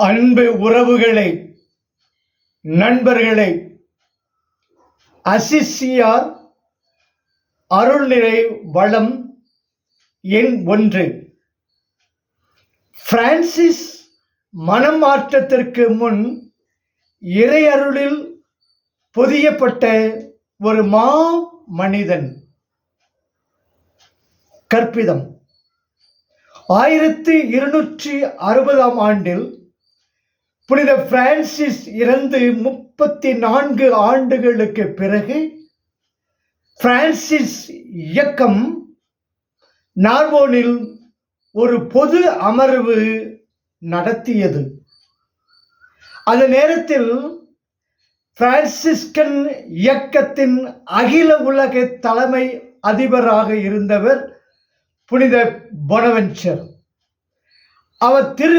அன்பு உறவுகளை, நண்பர்களை, அசிசியார் அருள்நிறை வளம் எண் 1. பிரான்சிஸ் மனம் மாற்றத்திற்கு முன் இறையருளில் பொதியப்பட்ட ஒரு மனிதன். கற்பிதம் 1260 ஆண்டில் புனித பிரான்சிஸ் இறந்து 34 ஆண்டுகளுக்கு பிறகு பிரான்சிஸ் இயக்கம் நார்போனில் ஒரு பொது அமர்வு நடத்தியது. அந்த நேரத்தில் பிரான்சிஸ்கன் இயக்கத்தின் அகில உலக தலைமை அதிபராக இருந்தவர் புனித பொனவென்ச்சர். அவர் திரு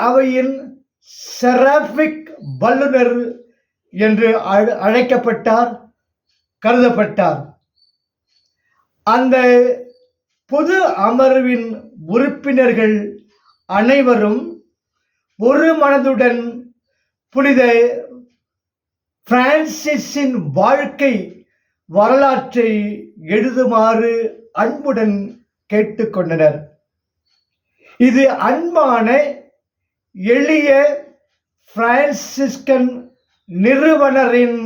அவையின் செராபிக் வல்லுனர் என்று கருதப்பட்டார். அந்த பொது அமர்வின் உறுப்பினர்கள் அனைவரும் ஒரு மனதுடன் புனித பிரான்சிஸின் வாழ்க்கை வரலாற்றை எழுதுமாறு அன்புடன் கேட்டுக்கொண்டனர். இது அன்பான எளிய பிரான்சிஸ்கன் நிறுவனரின்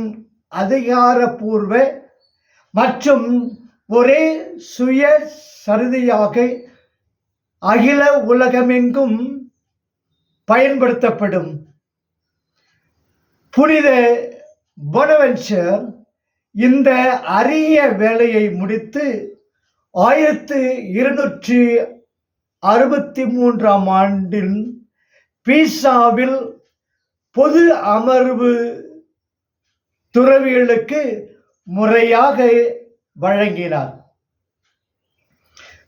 அதிகாரப்பூர்வ மற்றும் ஒரே சுயசரிதையாக அகில உலகமெங்கும் பயன்படுத்தப்படும். புனித பொனவென்ச்சர் இந்த அரிய வேலையை முடித்து 1263 ஆண்டில் பீசாவில் பொது அமர்வு துறவிகளுக்கு முறையாக வழங்கினார்.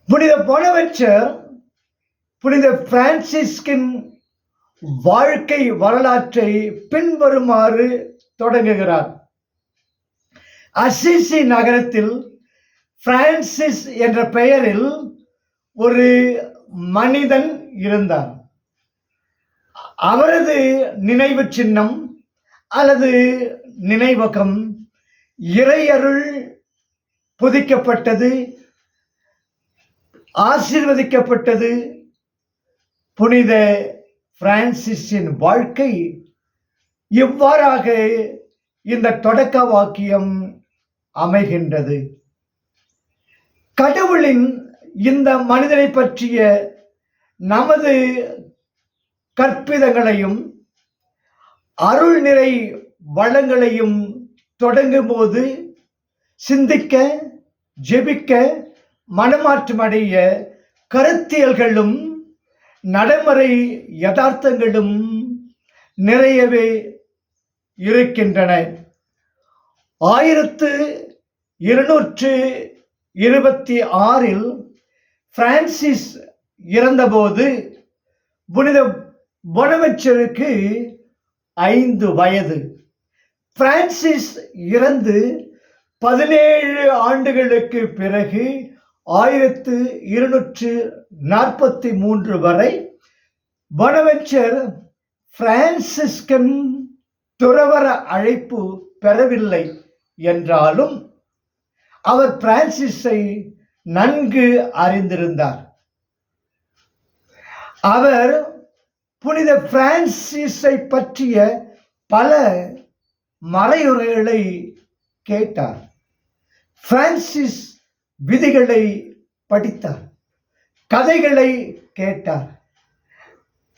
புனித பொனவென்ச்சர் புனித பிரான்சிஸ்கின் வாழ்க்கை வரலாற்றை பின்வருமாறு தொடங்குகிறார். அசிசி நகரத்தில் பிரான்சிஸ் என்ற பெயரில் ஒரு மனிதன் இருந்தார். அவரது நினைவு சின்னம் அல்லது நினைவகம் இறையருள் பொதிக்கப்பட்டது, ஆசீர்வதிக்கப்பட்டது. புனித பிரான்சிஸின் வாழ்க்கை இவ்வாறாக இந்த தொடக்க வாக்கியம் அமைகின்றது. கடவுளின் இந்த மனிதனை பற்றிய நமது கற்பிதங்களையும் அருள் நிறை வளங்களையும் தொடங்கும் போது சிந்திக்க, ஜெபிக்க, மனமாற்றமடைய கருத்தியல்களும் நடைமுறை யதார்த்தங்களும் நிறையவே இருக்கின்றன. 1226 பிரான்சிஸ் இறந்தபோது புனித பொனவென்ச்சருக்கு 5 வயது. பிரான்சிஸ் இறந்து 17 ஆண்டுகளுக்கு பிறகு 1243 வரை பொனவென்ச்சர் பிரான்சிஸ்கன் துறவற அழைப்பு பெறவில்லை என்றாலும் அவர் பிரான்சிஸை நன்கு அறிந்திருந்தார். அவர் புனித பிரான்சிஸை பற்றிய பல மறையுரைகளை கேட்டார். பிரான்சிஸ் விதிகளை படித்தார், கதைகளை கேட்டார்.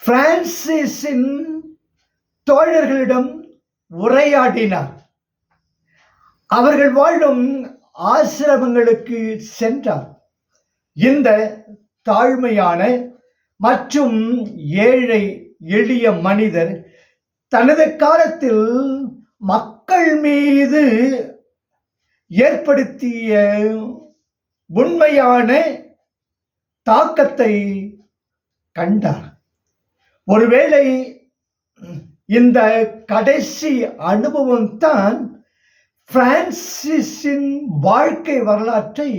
பிரான்சிஸின் தோழர்களிடம் உரையாடினார். அவர்கள் வாழும் ஆசிரமங்களுக்கு சென்றார். இந்த தாழ்மையான மற்றும் ஏழை எளிய மனிதர் தனது காலத்தில் மக்கள் மீது ஏற்படுத்திய உண்மையான தாக்கத்தை கண்டார். ஒருவேளை இந்த கடைசி அனுபவம் தான் பிரான்சிஸின் வாழ்க்கை வரலாற்றை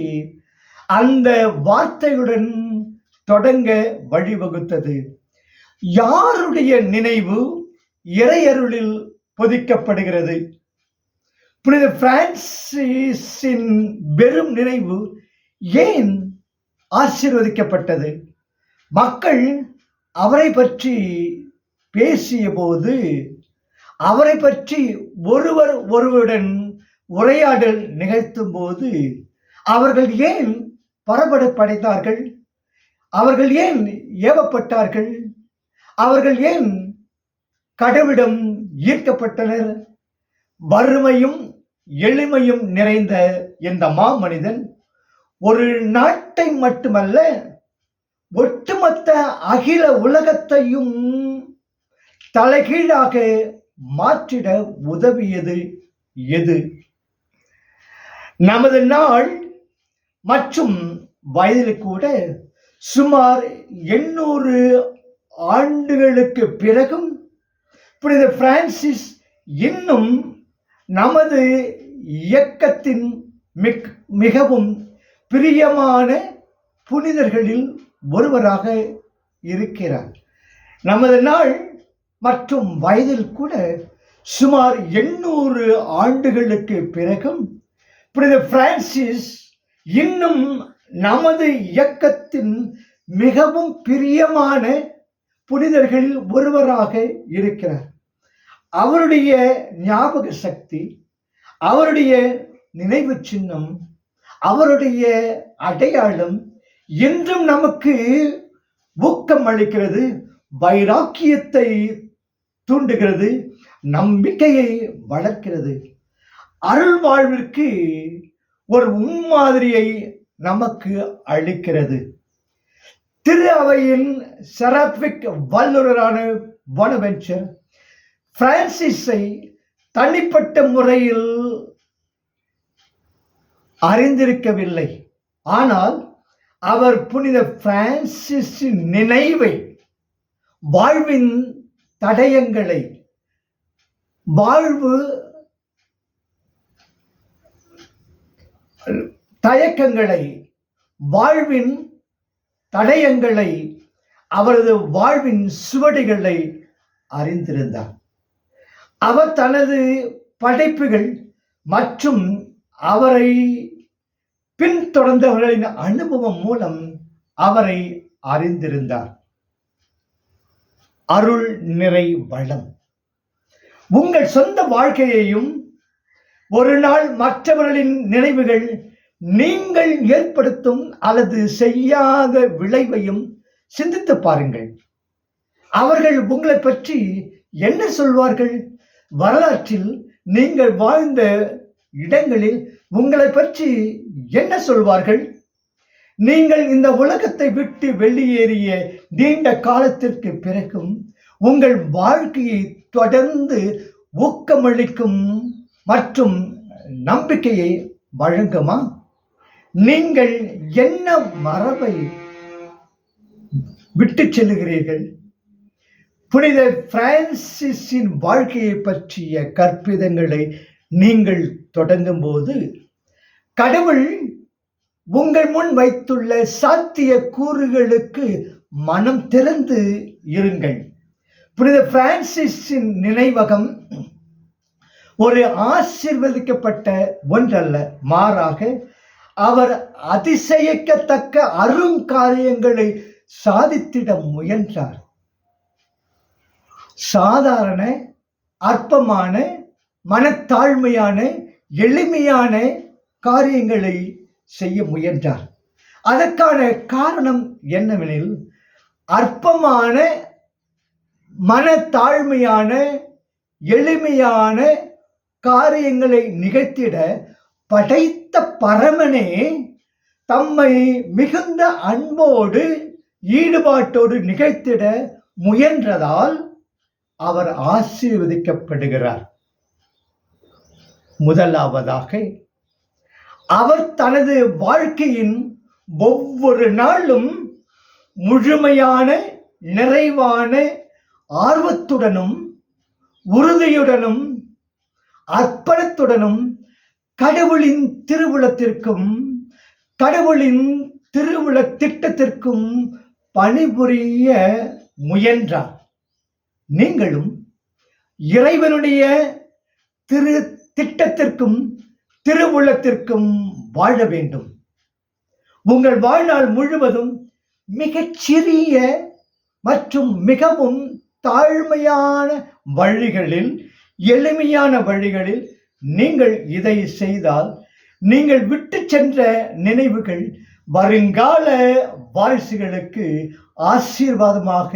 அந்த வார்த்தையுடன் தொடங்க வழிவகுத்தது. யாருடைய நினைவு இறையருளில் பொதிக்கப்படுகிறது? புனித பிரான்சிஸின் வெறும் நினைவு ஏன் ஆசீர்வதிக்கப்பட்டது? மக்கள் அவரை பற்றி பேசிய போது, அவரை பற்றி ஒருவர் ஒருவருடன் உரையாடல் நிகழ்த்தும் போது அவர்கள் ஏன் பரபரப்படைந்தார்கள்? அவர்கள் ஏன் ஏவப்பட்டார்கள்? அவர்கள் ஏன் கடவுளிடம் ஈர்க்கப்பட்டனர்? வறுமையும் எளிமையும் நிறைந்த இந்த மாமனிதன் ஒரு நாட்டை மட்டுமல்ல, ஒட்டுமொத்த அகில உலகத்தையும் தலைகீழாக மாற்றிட உதவியது எது? நமது நாள் மற்றும் வயதில் கூட சுமார் 800 ஆண்டுகளுக்கு பிறகும் புனித பிரான்சிஸ் இன்னும் நமது இயக்கத்தின் மிகவும் பிரியமான புனிதர்களில் ஒருவராக இருக்கிறார். நமது நாள் மற்றும் வயதில் கூட சுமார் 800 ஆண்டுகளுக்கு பிறகும் புனித பிரான்சிஸ் இன்னும் நமது இயக்கத்தின் மிகவும் பிரியமான புனிதர்களில் ஒருவராக இருக்கிறார். அவருடைய ஞாபக சக்தி, அவருடைய நினைவு சின்னம், அவருடைய அடையாளம் என்றும் நமக்கு ஊக்கம் அளிக்கிறது, வைராக்கியத்தை தூண்டுகிறது, நம்பிக்கையை வளர்க்கிறது, அருள் வாழ்விற்கு ஒரு முன்மாதிரியை நமக்கு அளிக்கிறது. திரு அவையின் செராபிக் வல்லுநரான போனவென்ச்சர் பிரான்சிஸை தனிப்பட்ட முறையில் அறிந்திருக்கவில்லை. ஆனால் அவர் புனித பிரான்சிஸின் நினைவை, வாழ்வின் தடயங்களை, வாழ்வு தயக்கங்களை, வாழ்வின் தடயங்களை, அவரது வாழ்வின் சுவடுகளை அறிந்திருந்தார். அவர் தனது படைப்புகள் மற்றும் அவரை பின்தொடர்ந்தவர்களின் அனுபவம் மூலம் அவரை அறிந்திருந்தார். அருள் நிறை வளம். உங்கள் சொந்த வாழ்க்கையையும் ஒரு நாள் மற்றவர்களின் நினைவுகள் நீங்கள் ஏற்படுத்தும் அல்லது செய்யாத விளைவையும் சிந்தித்து பாருங்கள். அவர்கள் உங்களை பற்றி என்ன சொல்வார்கள்? வரலாற்றில் நீங்கள் வாழ்ந்த இடங்களில் உங்களை பற்றி என்ன சொல்வார்கள்? நீங்கள் இந்த உலகத்தை விட்டு வெளியேறிய நீண்ட காலத்திற்கு பிறகும் உங்கள் வாழ்க்கையை தொடர்ந்து ஊக்கமளிக்கும் மற்றும் நம்பிக்கையை வழங்குமா? நீங்கள் என்ன மரபை விட்டு செல்லுகிறீர்கள்? புனித பிரான்சிஸின் வாழ்க்கையை பற்றிய கற்பிதங்களை நீங்கள் தொடங்கும் போது கடவுள் உங்கள் முன் வைத்துள்ள சாத்திய கூறுகளுக்கு மனம் திறந்து இருங்கள். புனித பிரான்சிஸின் நினைவகம் ஒரு ஆசீர்வதிக்கப்பட்ட ஒன்றல்ல, மாறாக அவர் அதிசயிக்கத்தக்க அருங்காரியங்களை சாதித்திட முயன்றார். சாதாரண, அற்பமான, மனத்தாழ்மையான, எளிமையான காரியங்களை செய்ய முயன்றார். அதற்கான காரணம் என்னவெனில், அற்பமான, மனத்தாழ்மையான, எளிமையான காரியங்களை நிகழ்த்திட படைத்த பரமனே தம்மை மிகுந்த அன்போடு ஈடுபாட்டோடு நிகழ்த்திட முயன்றதால் அவர் ஆசீர்வதிக்கப்படுகிறார். முதலாவதாக, அவர் தனது வாழ்க்கையின் ஒவ்வொரு நாளும் முழுமையான, நிறைவான ஆர்வத்துடனும் உறுதியுடனும் அர்ப்பணத்துடனும் கடவுளின் திருவுளத்திற்கும் கடவுளின் திருவுள திட்டத்திற்கும் பணிபுரிய முயன்றார். நீங்களும் இறைவனுடைய திரு திட்டத்திற்கும் திருவுள்ளத்திற்கும் வாழ வேண்டும். உங்கள் வாழ்நாள் முழுவதும் மிகச் சிறிய மற்றும் மிகவும் தாழ்மையான வழிகளில், எளிமையான வழிகளில் நீங்கள் இதை செய்தால் நீங்கள் விட்டு சென்ற நினைவுகள் வருங்கால வாரிசுகளுக்கு ஆசீர்வாதமாக,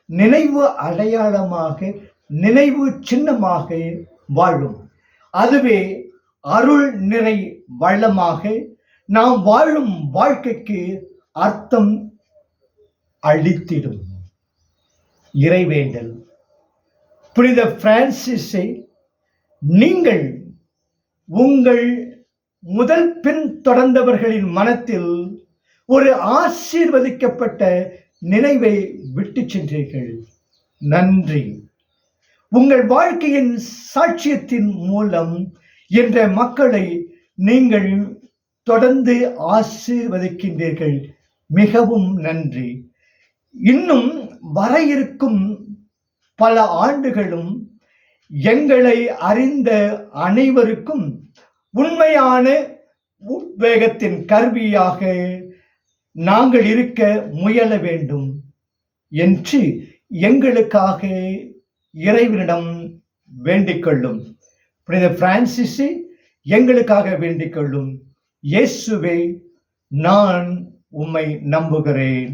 நினைவு அடையாளமாக, நினைவு சின்னமாக வாழும். அதுவே அருள் நிறை வளமாக நாம் வாழும் வாழ்க்கைக்கு அர்த்தம் அளித்திடும். இறைவேண்டல். புனித பிரான்சிஸை நீங்கள் உங்கள் முதல் பின் தொடர்ந்தவர்களின் மனத்தில் ஒரு ஆசீர்வதிக்கப்பட்ட நினைவை விட்டு சென்றீர்கள். நன்றி. உங்கள் வாழ்க்கையின் சாட்சியத்தின் மூலம் என்ற மக்களை நீங்கள் தொடர்ந்து ஆசீர்வதிக்கின்றீர்கள். மிகவும் நன்றி. இன்னும் வர இருக்கும் பல ஆண்டுகளும் எங்களை அறிந்த அனைவருக்கும் உண்மையான உத்வேகத்தின் கருவியாக நாங்கள் இருக்க முயல வேண்டும் என்று எங்களுக்காக இறைவனிடம் வேண்டிக் கொள்ளும். புனித பிரான்சிஸை எங்களுக்காக வேண்டிக் கொள்ளும். இயேசுவே, நான் உம்மை நம்புகிறேன்.